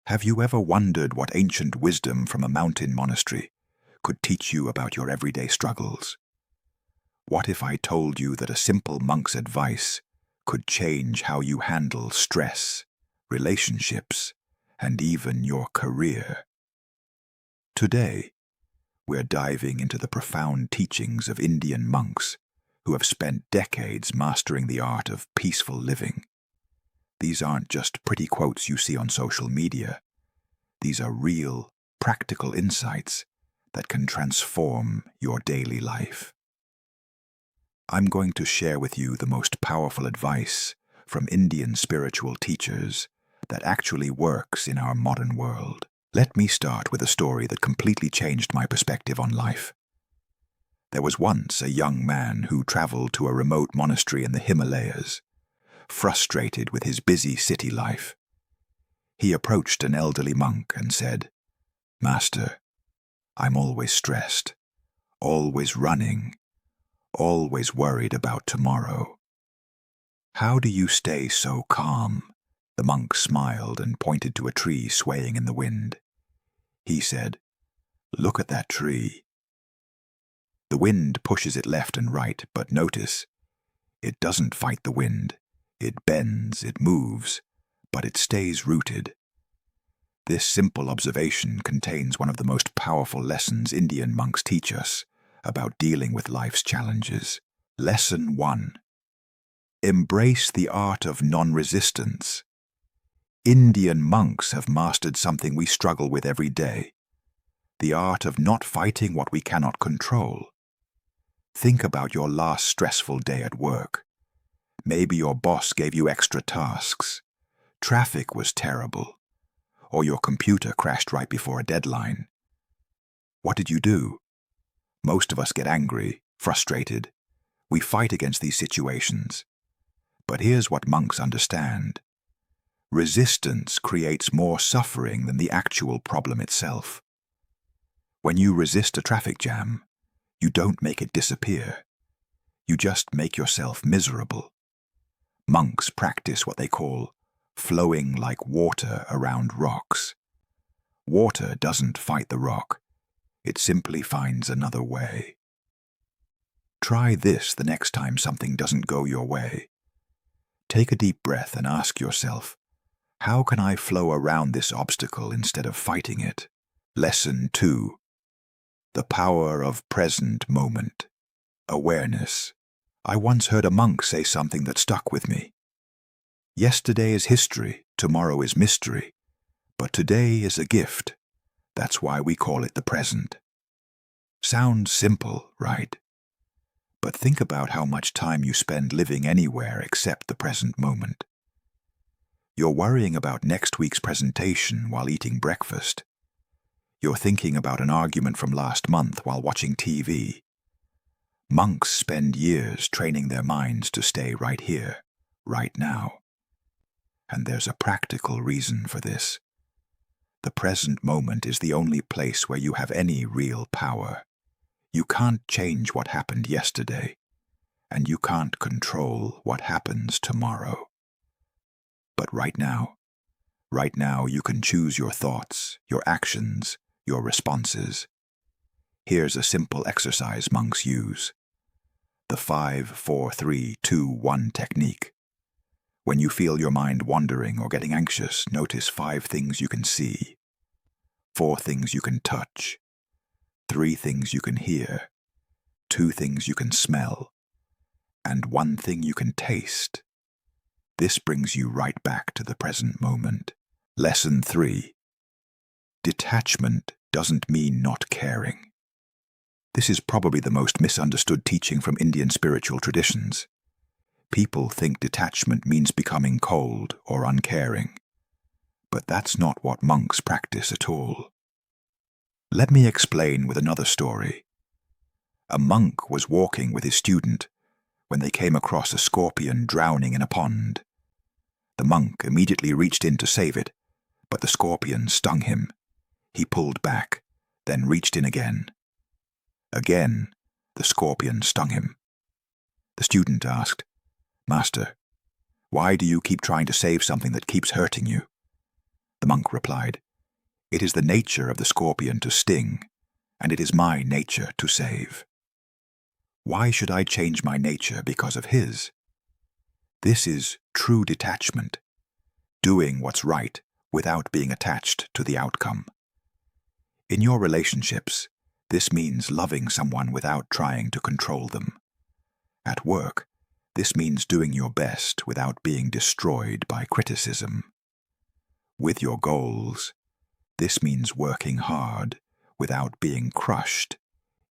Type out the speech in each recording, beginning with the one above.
Have you ever wondered what ancient wisdom from a mountain monastery could teach you about your everyday struggles? What if I told you that a simple monk's advice could change how you handle stress, relationships, and even your career? Today, we're diving into the profound teachings of Indian monks who have spent decades mastering the art of peaceful living. These aren't just pretty quotes you see on social media. These are real, practical insights that can transform your daily life. I'm going to share with you the most powerful advice from Indian spiritual teachers that actually works in our modern world. Let me start with a story that completely changed my perspective on life. There was once a young man who traveled to a remote monastery in the Himalayas, frustrated with his busy city life. He approached an elderly monk and said, "Master, I'm always stressed, always running, always worried about tomorrow. How do you stay so calm?" The monk smiled and pointed to a tree swaying in the wind. He said, "Look at that tree. The wind pushes it left and right, but notice, it doesn't fight the wind. It bends, it moves, but it stays rooted." This simple observation contains one of the most powerful lessons Indian monks teach us about dealing with life's challenges. Lesson 1. Embrace the art of non-resistance. Indian monks have mastered something we struggle with every day: the art of not fighting what we cannot control. Think about your last stressful day at work. Maybe your boss gave you extra tasks, traffic was terrible, or your computer crashed right before a deadline. What did you do? Most of us get angry, frustrated. We fight against these situations. But here's what monks understand. Resistance creates more suffering than the actual problem itself. When you resist a traffic jam, you don't make it disappear. You just make yourself miserable. Monks practice what they call flowing like water around rocks. Water doesn't fight the rock. It simply finds another way. Try this the next time something doesn't go your way. Take a deep breath and ask yourself, how can I flow around this obstacle instead of fighting it? Lesson 2. The power of present moment. Awareness. I once heard a monk say something that stuck with me. Yesterday is history, tomorrow is mystery, but today is a gift. That's why we call it the present. Sounds simple, right? But think about how much time you spend living anywhere except the present moment. You're worrying about next week's presentation while eating breakfast. You're thinking about an argument from last month while watching TV. Monks spend years training their minds to stay right here, right now. And there's a practical reason for this. The present moment is the only place where you have any real power. You can't change what happened yesterday, and you can't control what happens tomorrow. But right now you can choose your thoughts, your actions, your responses. Here's a simple exercise monks use. The 5-4-3-2-1 technique. When you feel your mind wandering or getting anxious, notice 5 things you can see, 4 things you can touch, 3 things you can hear, 2 things you can smell, and 1 thing you can taste. This brings you right back to the present moment. Lesson 3. Detachment doesn't mean not caring. This is probably the most misunderstood teaching from Indian spiritual traditions. People think detachment means becoming cold or uncaring. But that's not what monks practice at all. Let me explain with another story. A monk was walking with his student when they came across a scorpion drowning in a pond. The monk immediately reached in to save it, but the scorpion stung him. He pulled back, then reached in again. Again, the scorpion stung him. The student asked, "Master, why do you keep trying to save something that keeps hurting you?" The monk replied, "It is the nature of the scorpion to sting, and it is my nature to save. Why should I change my nature because of his? This is true detachment, doing what's right without being attached to the outcome. In your relationships, this means loving someone without trying to control them. At work, this means doing your best without being destroyed by criticism. With your goals, this means working hard without being crushed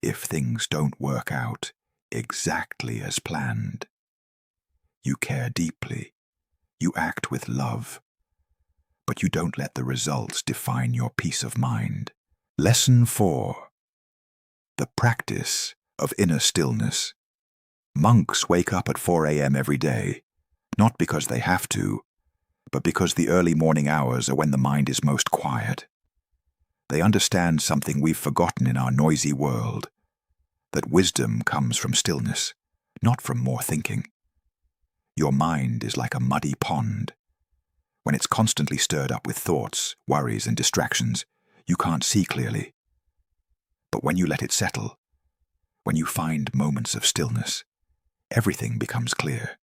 if things don't work out exactly as planned. You care deeply, you act with love, but you don't let the results define your peace of mind." Lesson 4. The practice of inner stillness. Monks wake up at 4 a.m. every day, not because they have to, but because the early morning hours are when the mind is most quiet. They understand something we've forgotten in our noisy world, that wisdom comes from stillness, not from more thinking. Your mind is like a muddy pond. When it's constantly stirred up with thoughts, worries, and distractions, you can't see clearly. But when you let it settle, when you find moments of stillness, everything becomes clear.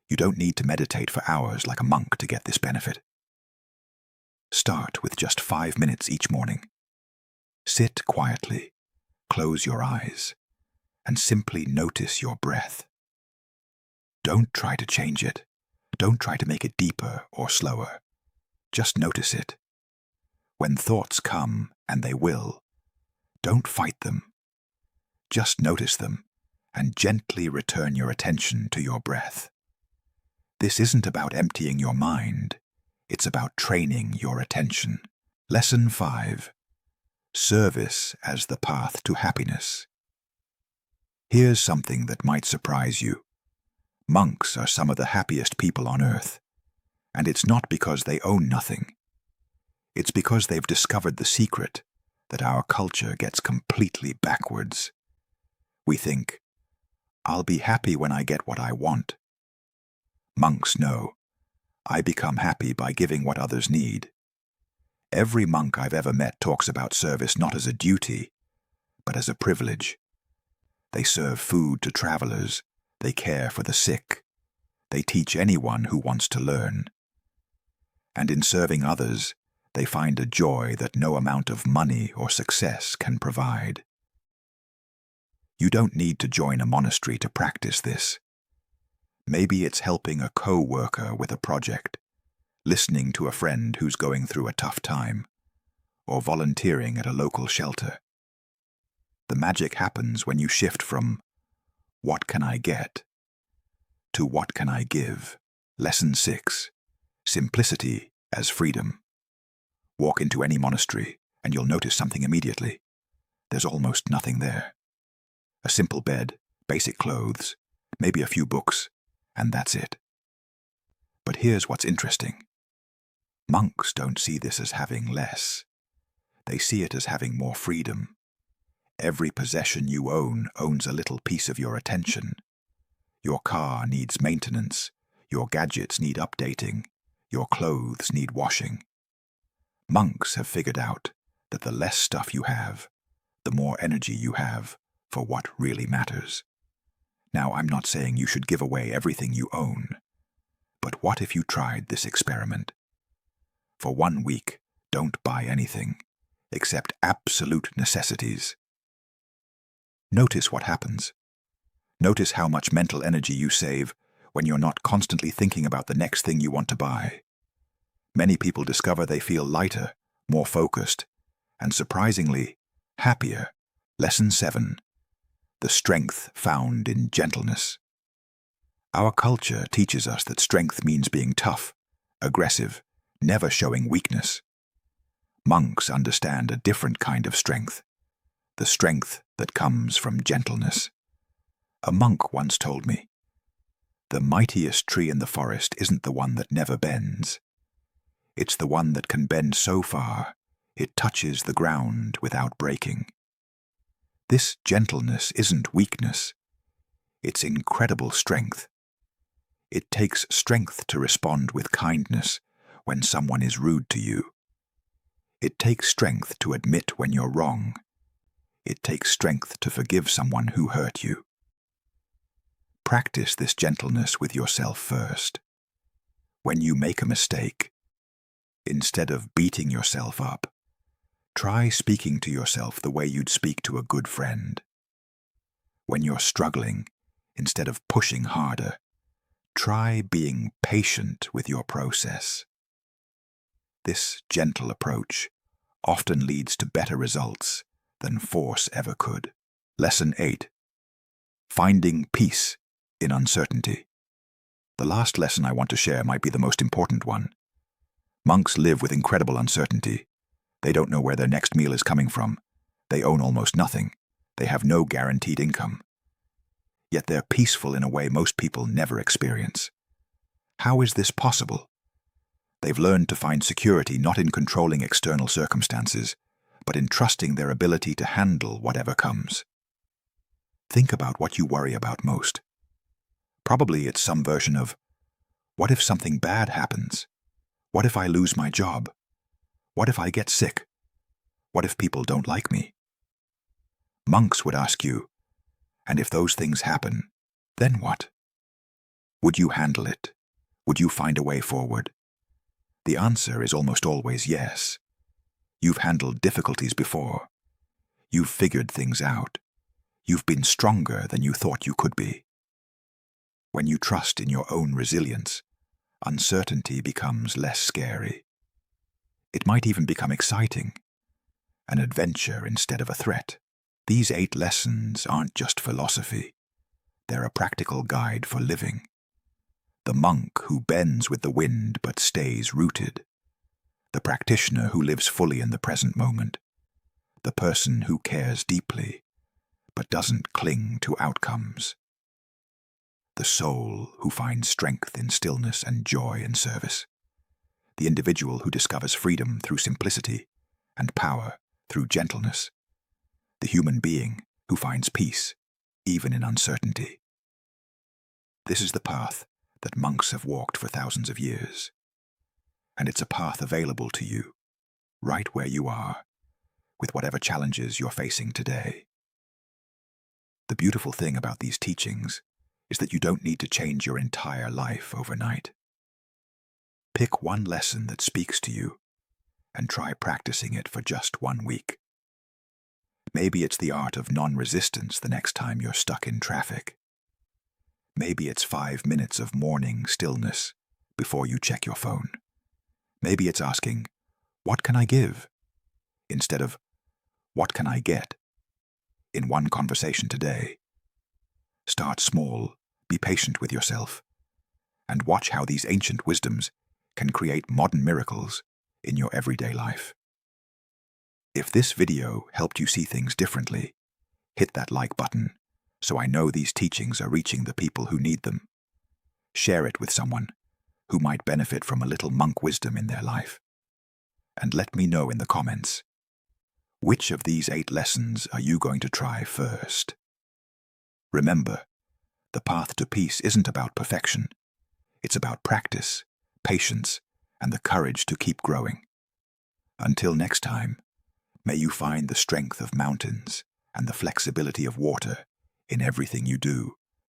You don't need to meditate for hours like a monk to get this benefit. Start with just 5 minutes each morning. Sit quietly, close your eyes, and simply notice your breath. Don't try to change it. Don't try to make it deeper or slower. Just notice it. When thoughts come, and they will, don't fight them. Just notice them and gently return your attention to your breath. This isn't about emptying your mind. It's about training your attention. Lesson 5. Service as the path to happiness. Here's something that might surprise you. Monks are some of the happiest people on earth, and it's not because they own nothing. It's because they've discovered the secret that our culture gets completely backwards. We think, "I'll be happy when I get what I want." Monks know, "I become happy by giving what others need." Every monk I've ever met talks about service not as a duty, but as a privilege. They serve food to travelers, they care for the sick, they teach anyone who wants to learn. And in serving others, they find a joy that no amount of money or success can provide. You don't need to join a monastery to practice this. Maybe it's helping a co-worker with a project, listening to a friend who's going through a tough time, or volunteering at a local shelter. The magic happens when you shift from "what can I get" to "what can I give." Lesson 6. Simplicity as freedom. Walk into any monastery and you'll notice something immediately. There's almost nothing there. A simple bed, basic clothes, maybe a few books, and that's it. But here's what's interesting. Monks don't see this as having less. They see it as having more freedom. Every possession you own owns a little piece of your attention. Your car needs maintenance, your gadgets need updating, your clothes need washing. Monks have figured out that the less stuff you have, the more energy you have for what really matters. Now, I'm not saying you should give away everything you own, but what if you tried this experiment? For 1 week, don't buy anything, except absolute necessities. Notice what happens. Notice how much mental energy you save when you're not constantly thinking about the next thing you want to buy. Many people discover they feel lighter, more focused, and surprisingly, happier. Lesson 7. The strength found in gentleness. Our culture teaches us that strength means being tough, aggressive, never showing weakness. Monks understand a different kind of strength, the strength that comes from gentleness. A monk once told me, "The mightiest tree in the forest isn't the one that never bends. It's the one that can bend so far it touches the ground without breaking." This gentleness isn't weakness. It's incredible strength. It takes strength to respond with kindness when someone is rude to you. It takes strength to admit when you're wrong. It takes strength to forgive someone who hurt you. Practice this gentleness with yourself first. When you make a mistake, instead of beating yourself up, try speaking to yourself the way you'd speak to a good friend. When you're struggling, instead of pushing harder, try being patient with your process. This gentle approach often leads to better results than force ever could. Lesson 8. Finding peace in uncertainty. The last lesson I want to share might be the most important one. Monks live with incredible uncertainty. They don't know where their next meal is coming from. They own almost nothing. They have no guaranteed income. Yet they're peaceful in a way most people never experience. How is this possible? They've learned to find security not in controlling external circumstances, but in trusting their ability to handle whatever comes. Think about what you worry about most. Probably it's some version of, what if something bad happens? What if I lose my job? What if I get sick? What if people don't like me? Monks would ask you, and if those things happen, then what? Would you handle it? Would you find a way forward? The answer is almost always yes. You've handled difficulties before. You've figured things out. You've been stronger than you thought you could be. When you trust in your own resilience, uncertainty becomes less scary. It might even become exciting, an adventure instead of a threat. These 8 lessons aren't just philosophy. They're a practical guide for living. The monk who bends with the wind but stays rooted. The practitioner who lives fully in the present moment. The person who cares deeply but doesn't cling to outcomes. The soul who finds strength in stillness and joy in service. The individual who discovers freedom through simplicity and power through gentleness. The human being who finds peace, even in uncertainty. This is the path that monks have walked for thousands of years. And it's a path available to you, right where you are, with whatever challenges you're facing today. The beautiful thing about these teachings is that you don't need to change your entire life overnight. Pick one lesson that speaks to you and try practicing it for just 1 week. Maybe it's the art of non-resistance the next time you're stuck in traffic. Maybe it's 5 minutes of morning stillness before you check your phone. Maybe it's asking, what can I give? Instead of, what can I get? In one conversation today. Start small, be patient with yourself, and watch how these ancient wisdoms can create modern miracles in your everyday life. If this video helped you see things differently, hit that like button so I know these teachings are reaching the people who need them. Share it with someone who might benefit from a little monk wisdom in their life. And let me know in the comments, which of these 8 lessons are you going to try first? Remember, the path to peace isn't about perfection. It's about practice, patience, and the courage to keep growing. Until next time, may you find the strength of mountains and the flexibility of water in everything you do.